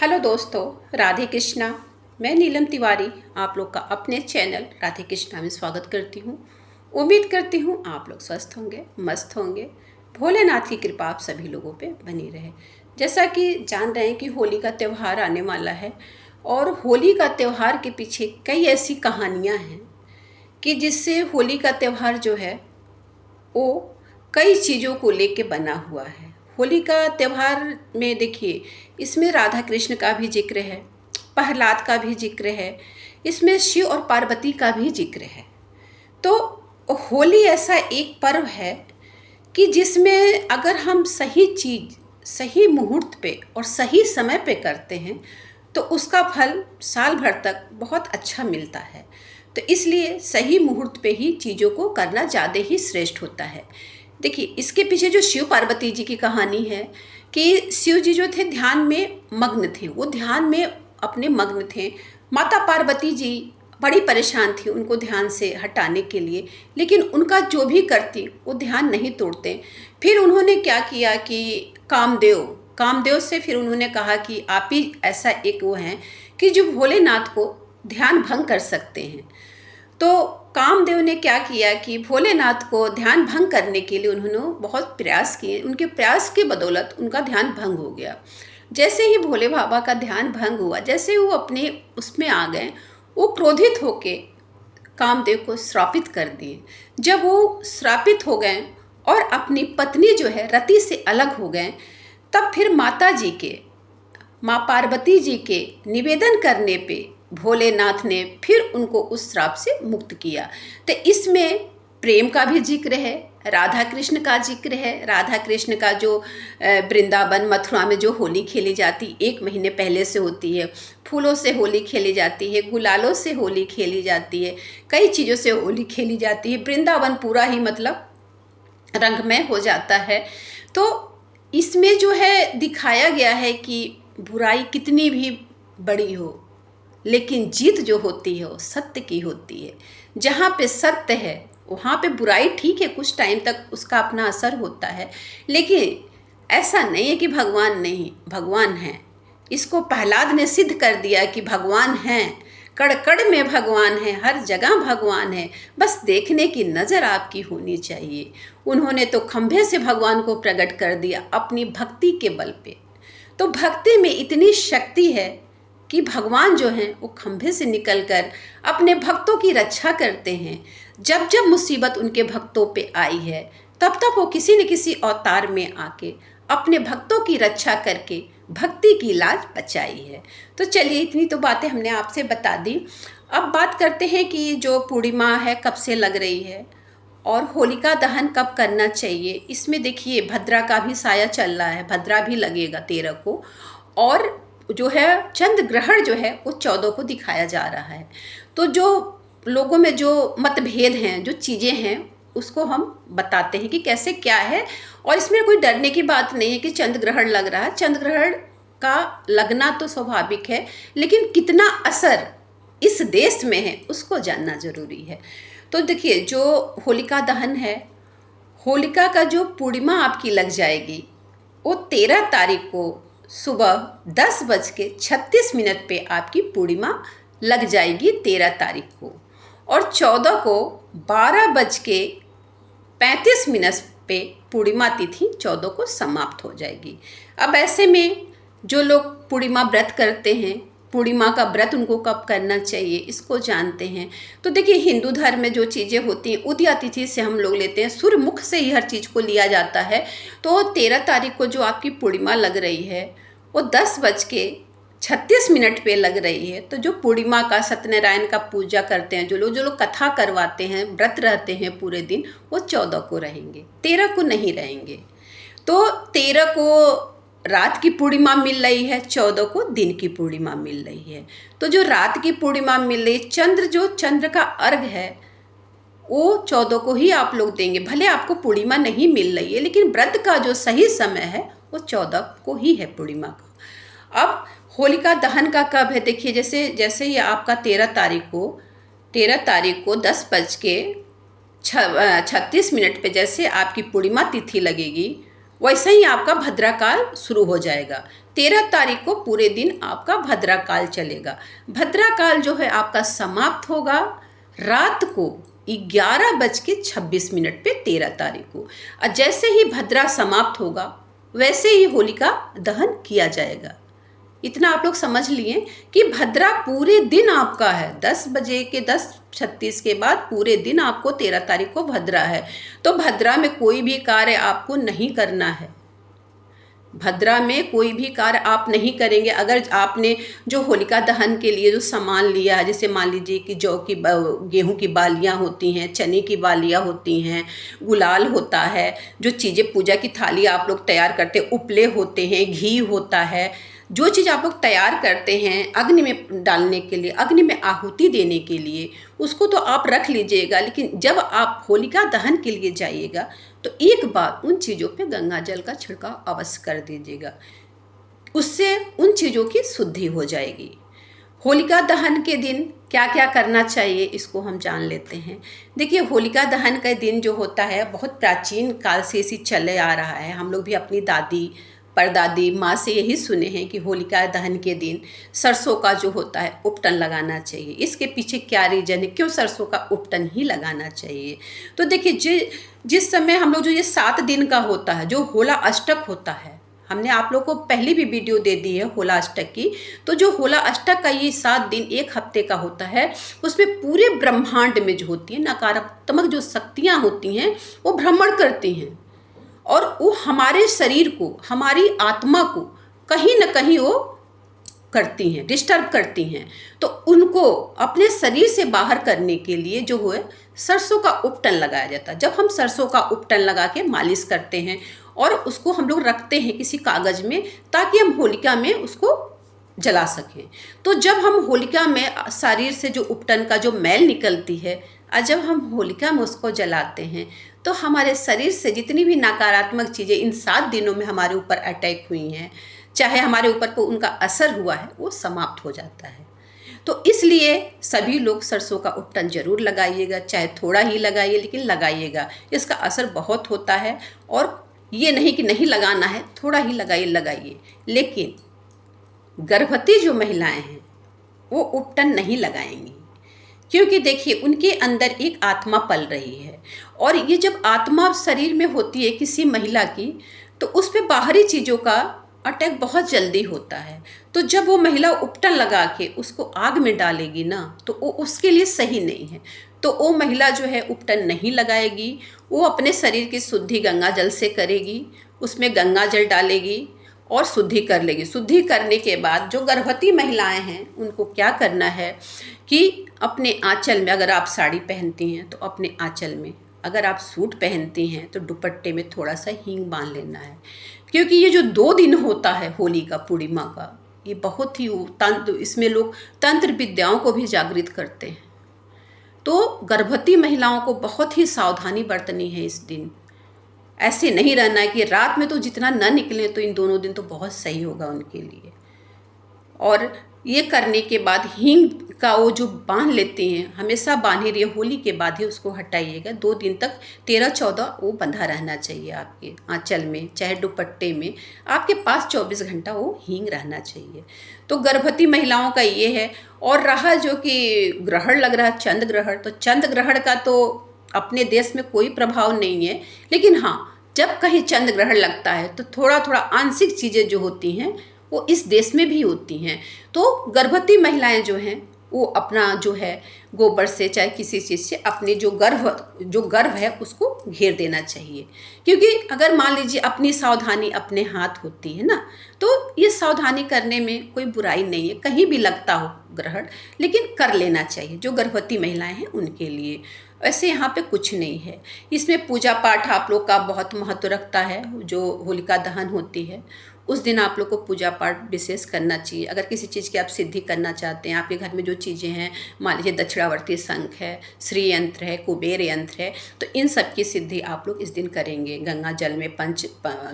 Hello दोस्तों, राधे कृष्णा। मैं नीलम तिवारी आप लोग का अपने चैनल राधे कृष्णा में स्वागत करती हूँ। उम्मीद करती हूँ आप लोग स्वस्थ होंगे, मस्त होंगे। भोलेनाथ की कृपा आप सभी लोगों पे बनी रहे। जैसा कि जान रहे हैं कि होली का त्यौहार आने वाला है और होली का त्यौहार के पीछे कई ऐसी कहानियाँ हैं कि जिससे होली का त्यौहार जो है वो कई चीज़ों को लेके बना हुआ है। होली का त्यौहार में देखिए, इसमें राधा कृष्ण का भी जिक्र है, प्रहलाद का भी जिक्र है, इसमें शिव और पार्वती का भी जिक्र है। तो होली ऐसा एक पर्व है कि जिसमें अगर हम सही चीज़ सही मुहूर्त पे और सही समय पे करते हैं तो उसका फल साल भर तक बहुत अच्छा मिलता है। तो इसलिए सही मुहूर्त पे ही चीज़ों को करना ज़्यादा ही श्रेष्ठ होता है। देखिए, इसके पीछे जो शिव पार्वती जी की कहानी है कि शिव जी जो थे ध्यान में मग्न थे, वो ध्यान में अपने मग्न थे। माता पार्वती जी बड़ी परेशान थी उनको ध्यान से हटाने के लिए, लेकिन उनका जो भी करती वो ध्यान नहीं तोड़ते। फिर उन्होंने क्या किया कि कामदेव से फिर उन्होंने कहा कि आप ही ऐसा एक वो हैं कि जो भोलेनाथ को ध्यान भंग कर सकते हैं। तो कामदेव ने क्या किया कि भोलेनाथ को ध्यान भंग करने के लिए उन्होंने बहुत प्रयास किए। उनके प्रयास की बदौलत उनका ध्यान भंग हो गया। जैसे ही भोले बाबा का ध्यान भंग हुआ, जैसे वो अपने उसमें आ गए, वो क्रोधित होके कामदेव को श्रापित कर दिए। जब वो श्रापित हो गए और अपनी पत्नी जो है रति से अलग हो गए, तब फिर माँ पार्वती जी के निवेदन करने पे भोलेनाथ ने फिर उनको उस श्राप से मुक्त किया। तो इसमें प्रेम का भी जिक्र है, राधा कृष्ण का जिक्र है। राधा कृष्ण का जो वृंदावन मथुरा में जो होली खेली जाती 1 महीने पहले से होती है। फूलों से होली खेली जाती है, गुलालों से होली खेली जाती है, कई चीज़ों से होली खेली जाती है। वृंदावन पूरा ही मतलब रंगमय हो जाता है। तो इसमें जो है दिखाया गया है कि बुराई कितनी भी बड़ी हो, लेकिन जीत जो होती है वो सत्य की होती है। जहाँ पे सत्य है वहाँ पे बुराई ठीक है, कुछ टाइम तक उसका अपना असर होता है, लेकिन ऐसा नहीं है कि भगवान नहीं, भगवान है। इसको प्रहलाद ने सिद्ध कर दिया कि भगवान हैं, कड़ कड़ में भगवान है, हर जगह भगवान है, बस देखने की नज़र आपकी होनी चाहिए। उन्होंने तो खंभे से भगवान को प्रकट कर दिया अपनी भक्ति के बल पे। तो भक्ति में इतनी शक्ति है कि भगवान जो हैं वो खंभे से निकलकर अपने भक्तों की रक्षा करते हैं। जब जब मुसीबत उनके भक्तों पे आई है, तब तब वो किसी न किसी अवतार में आके अपने भक्तों की रक्षा करके भक्ति की लाज बचाई है। तो चलिए, इतनी तो बातें हमने आपसे बता दी। अब बात करते हैं कि जो पूर्णिमा है कब से लग रही है और होलिका दहन कब करना चाहिए। इसमें देखिए, भद्रा का भी साया चल रहा है, भद्रा भी लगेगा 13 को, और जो है चंद्र ग्रहण जो है वो 14 को दिखाया जा रहा है। तो जो लोगों में जो मतभेद हैं, जो चीज़ें हैं, उसको हम बताते हैं कि कैसे क्या है। और इसमें कोई डरने की बात नहीं है कि चंद्र ग्रहण लग रहा है। चंद्र ग्रहण का लगना तो स्वाभाविक है, लेकिन कितना असर इस देश में है उसको जानना जरूरी है। तो देखिए, जो होलिका दहन है, होलिका का जो पूर्णिमा आपकी लग जाएगी वो 13 तारीख को सुबह 10:36 पे आपकी पूर्णिमा लग जाएगी 13 तारीख को, और 14 को 12:35 पे पूर्णिमा तिथि 14 को समाप्त हो जाएगी। अब ऐसे में जो लोग पूर्णिमा व्रत करते हैं, पूर्णिमा का व्रत उनको कब करना चाहिए इसको जानते हैं। तो देखिए, हिंदू धर्म में जो चीज़ें होती हैं उदया तिथि से हम लोग लेते हैं, सूर्य मुख से ही हर चीज़ को लिया जाता है। तो 13 तारीख को जो आपकी पूर्णिमा लग रही है वो 10:36 पे लग रही है। तो जो पूर्णिमा का सत्यनारायण का पूजा करते हैं, जो लोग कथा करवाते हैं, व्रत रहते हैं पूरे दिन, वो 14 को रहेंगे, 13 को नहीं रहेंगे। तो 13 को रात की पूर्णिमा मिल रही है, 14 को दिन की पूर्णिमा मिल रही है। तो जो रात की पूर्णिमा मिल रही, चंद्र का अर्घ है वो 14 को ही आप लोग देंगे। भले आपको पूर्णिमा नहीं मिल रही है, लेकिन व्रत का जो सही समय है वो 14 को ही है पूर्णिमा का। अब होलिका दहन का कब है, देखिए, जैसे ये आपका 13 तारीख को 10:36 पे जैसे आपकी पूर्णिमा तिथि लगेगी, वैसे ही आपका भद्राकाल शुरू हो जाएगा। 13 तारीख को पूरे दिन आपका भद्राकाल चलेगा। भद्राकाल जो है आपका समाप्त होगा रात को 11:26 पे 13 तारीख को। और जैसे ही भद्रा समाप्त होगा वैसे ही होलिका दहन किया जाएगा। इतना आप लोग समझ लिए कि भद्रा पूरे दिन आपका है। 10 बजे के 10:36 के बाद पूरे दिन आपको 13 तारीख को भद्रा है। तो भद्रा में कोई भी कार्य आपको नहीं करना है। भद्रा में कोई भी कार्य आप नहीं करेंगे। अगर आपने जो होलिका दहन के लिए जो सामान लिया है, जैसे मान लीजिए कि जौ की गेहूं की बालियां होती हैं, चने की बालियां होती हैं, गुलाल होता है, जो चीज़ें पूजा की थाली आप लोग तैयार करते हैं, उपले होते हैं, घी होता है, जो चीज़ आप लोग तैयार करते हैं अग्नि में डालने के लिए, अग्नि में आहुति देने के लिए, उसको तो आप रख लीजिएगा। लेकिन जब आप होलिका दहन के लिए जाइएगा तो एक बार उन चीज़ों पे गंगा जल का छिड़काव अवश्य कर दीजिएगा। उससे उन चीज़ों की शुद्धि हो जाएगी। होलिका दहन के दिन क्या क्या करना चाहिए इसको हम जान लेते हैं। देखिए, होलिका दहन का दिन जो होता है बहुत प्राचीन काल से इसी चले आ रहा है। हम लोग भी अपनी दादी परदादी माँ से यही सुने हैं कि होलिका दहन के दिन सरसों का जो होता है उपटन लगाना चाहिए। इसके पीछे क्या रीजन है, क्यों सरसों का उपटन ही लगाना चाहिए? तो देखिए, जिस समय हम लोग जो ये 7 दिन का होता है, जो होला अष्टक होता है, हमने आप लोग को पहले भी वीडियो दे दी है होला अष्टक की। तो जो होला अष्टक का ये 7 दिन 1 हफ्ते का होता है, उसमें पूरे ब्रह्मांड में जो होती है नकारात्मक जो शक्तियाँ होती हैं वो भ्रमण करती हैं और वो हमारे शरीर को, हमारी आत्मा को कहीं ना कहीं वो करती हैं, डिस्टर्ब करती हैं। तो उनको अपने शरीर से बाहर करने के लिए जो है सरसों का उपटन लगाया जाता है। जब हम सरसों का उपटन लगा के मालिश करते हैं और उसको हम लोग रखते हैं किसी कागज़ में, ताकि हम होलिका में उसको जला सकें। तो जब हम होलिका में शरीर से जो उपटन का जो मैल निकलती है और जब हम होलिका में उसको जलाते हैं तो हमारे शरीर से जितनी भी नकारात्मक चीज़ें इन 7 दिनों में हमारे ऊपर अटैक हुई हैं, चाहे हमारे ऊपर को उनका असर हुआ है, वो समाप्त हो जाता है। तो इसलिए सभी लोग सरसों का उपटन जरूर लगाइएगा, चाहे थोड़ा ही लगाइए लेकिन लगाइएगा। इसका असर बहुत होता है। और ये नहीं कि नहीं लगाना है, थोड़ा ही लगाइए। लेकिन गर्भवती जो महिलाएं हैं वो उपटन नहीं लगाएंगी, क्योंकि देखिए उनके अंदर एक आत्मा पल रही है। और ये जब आत्मा शरीर में होती है किसी महिला की, तो उस पर बाहरी चीज़ों का अटैक बहुत जल्दी होता है। तो जब वो महिला उपटन लगा के उसको आग में डालेगी ना, तो वो उसके लिए सही नहीं है। तो वो महिला जो है उपटन नहीं लगाएगी, वो अपने शरीर की शुद्धि गंगा जल से करेगी, उसमें गंगा जल डालेगी और शुद्धि कर लेगी। शुद्धि करने के बाद जो गर्भवती महिलाएं हैं उनको क्या करना है कि अपने आंचल में, अगर आप साड़ी पहनती हैं तो अपने आंचल में, अगर आप सूट पहनती हैं तो दुपट्टे में थोड़ा सा हींग बांध लेना है। क्योंकि ये जो 2 दिन होता है होली का, पूर्णिमा का, ये बहुत ही इसमें लोग तंत्र विद्याओं को भी जागृत करते हैं। तो गर्भवती महिलाओं को बहुत ही सावधानी बरतनी है इस दिन। ऐसे नहीं रहना है कि रात में तो जितना न निकले, तो इन दोनों दिन तो बहुत सही होगा उनके लिए। और ये करने के बाद हींग का वो जो बांध लेते हैं, हमेशा बांधे रहिए, होली के बाद ही उसको हटाइएगा। 2 दिन तक 13-14 वो बंधा रहना चाहिए आपके आंचल में, चाहे दुपट्टे में, आपके पास 24 घंटा वो हींग रहना चाहिए। तो गर्भवती महिलाओं का ये है। और रहा जो कि ग्रहण लग रहा है, चंद्र ग्रहण, तो चंद्र ग्रहण का तो अपने देश में कोई प्रभाव नहीं है। लेकिन हाँ, जब कहीं चंद्र ग्रहण लगता है तो थोड़ा थोड़ा आंशिक चीज़ें जो होती हैं वो इस देश में भी होती हैं। तो गर्भवती महिलाएं जो हैं वो अपना जो है गोबर से, चाहे किसी चीज़ से, अपने जो गर्भ है उसको घेर देना चाहिए। क्योंकि अगर मान लीजिए अपनी सावधानी अपने हाथ होती है ना, तो ये सावधानी करने में कोई बुराई नहीं है। कहीं भी लगता हो ग्रहण, लेकिन कर लेना चाहिए जो गर्भवती महिलाएं हैं उनके लिए। वैसे यहाँ पे कुछ नहीं है। इसमें पूजा पाठ आप लोग का बहुत महत्व रखता है। जो होलिका दहन होती है उस दिन आप लोग को पूजा पाठ विशेष करना चाहिए। अगर किसी चीज़ की आप सिद्धि करना चाहते हैं, आपके घर में जो चीज़ें हैं, मान लीजिए दक्षिणावर्ती शंख है, श्री यंत्र है, कुबेर यंत्र है, तो इन सब की सिद्धि आप लोग इस दिन करेंगे। गंगा जल में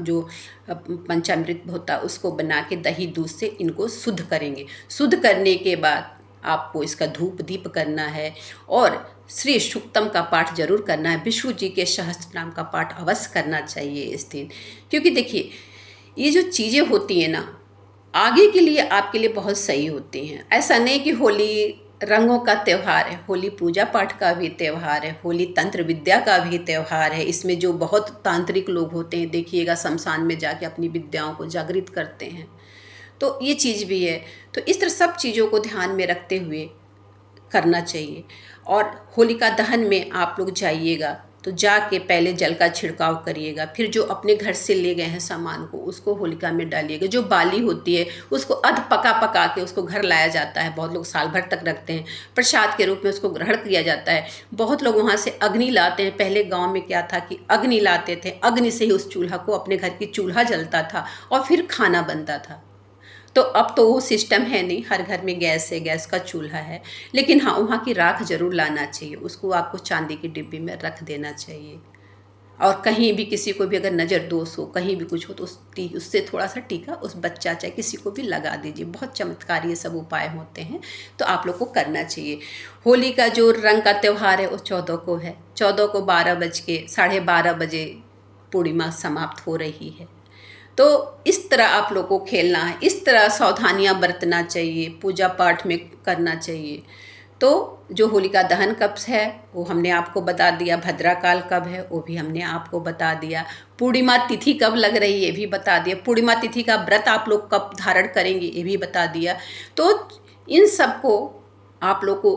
जो पंचामृत होता है उसको बना के दही दूध से इनको शुद्ध करेंगे। शुद्ध करने के बाद आपको इसका धूप दीप करना है और श्री सूक्तम का पाठ जरूर करना है। विष्णु जी के सहस्त्र नाम का पाठ अवश्य करना चाहिए इस दिन, क्योंकि देखिए ये जो चीज़ें होती हैं ना, आगे के लिए आपके लिए बहुत सही होती हैं। ऐसा नहीं कि होली रंगों का त्यौहार है, होली पूजा पाठ का भी त्यौहार है, होली तंत्र विद्या का भी त्यौहार है। इसमें जो बहुत तांत्रिक लोग होते हैं, देखिएगा शमशान में जाके अपनी विद्याओं को जागृत करते हैं, तो ये चीज़ भी है। तो इस तरह सब चीज़ों को ध्यान में रखते हुए करना चाहिए। और होलिका दहन में आप लोग जाइएगा तो जाके पहले जल का छिड़काव करिएगा, फिर जो अपने घर से ले गए हैं सामान को उसको होलिका में डालिएगा। जो बाली होती है उसको अध पका पका के उसको घर लाया जाता है, बहुत लोग साल भर तक रखते हैं, प्रसाद के रूप में उसको ग्रहण किया जाता है। बहुत लोग वहाँ से अग्नि लाते हैं। पहले गाँव में क्या था कि अग्नि लाते थे, अग्नि से ही उस चूल्हा को, अपने घर की चूल्हा जलता था और फिर खाना बनता था। तो अब तो वो सिस्टम है नहीं, हर घर में गैस है, गैस का चूल्हा है। लेकिन हाँ, वहाँ की राख जरूर लाना चाहिए, उसको आपको चांदी की डिब्बी में रख देना चाहिए। और कहीं भी किसी को भी अगर नज़र दोष हो, कहीं भी कुछ हो, तो उससे थोड़ा सा टीका उस बच्चा चाहे किसी को भी लगा दीजिए। बहुत चमत्कारी ये सब उपाय होते हैं, तो आप लोग को करना चाहिए। होली का जो रंग का त्यौहार है वो 14 को है। 14 को 12:12 बजे पूर्णिमा समाप्त हो रही है। तो इस तरह आप लोग को खेलना है, इस तरह सावधानियां बरतना चाहिए, पूजा पाठ में करना चाहिए। तो जो होलिका दहन कब है वो हमने आपको बता दिया, भद्राकाल कब है वो भी हमने आपको बता दिया, पूर्णिमा तिथि कब लग रही है ये भी बता दिया, पूर्णिमा तिथि का व्रत आप लोग कब धारण करेंगे ये भी बता दिया। तो इन सब को आप लोग को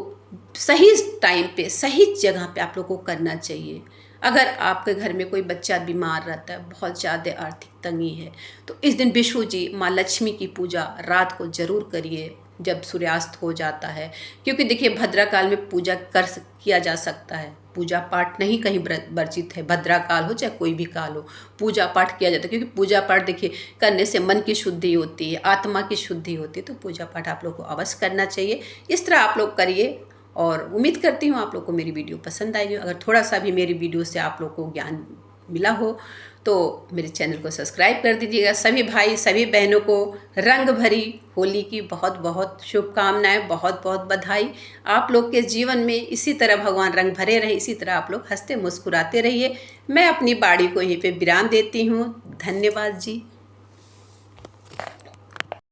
सही टाइम पे सही जगह पे आप लोग को करना चाहिए। अगर आपके घर में कोई बच्चा बीमार रहता है, बहुत ज़्यादा आर्थिक तंगी है, तो इस दिन विष्णु जी माँ लक्ष्मी की पूजा रात को ज़रूर करिए जब सूर्यास्त हो जाता है। क्योंकि देखिए भद्राकाल में पूजा किया जा सकता है, पूजा पाठ नहीं कहीं वर्जित है। भद्राकाल हो चाहे कोई भी काल हो, पूजा पाठ किया जाता है। क्योंकि पूजा पाठ देखिए करने से मन की शुद्धि होती है, आत्मा की शुद्धि होती है। तो पूजा पाठ आप लोग को अवश्य करना चाहिए। इस तरह आप लोग करिए और उम्मीद करती हूँ आप लोग को मेरी वीडियो पसंद आएगी। अगर थोड़ा सा भी मेरी वीडियो से आप लोग को ज्ञान मिला हो तो मेरे चैनल को सब्सक्राइब कर दीजिएगा। सभी भाई सभी बहनों को रंग भरी होली की बहुत बहुत शुभकामनाएं, बहुत बहुत बधाई। आप लोग के जीवन में इसी तरह भगवान रंग भरे रहे, इसी तरह आप लोग हंसते मुस्कुराते रहिए। मैं अपनी बाड़ी को यहीं पे विराम देती हूँ। धन्यवाद जी।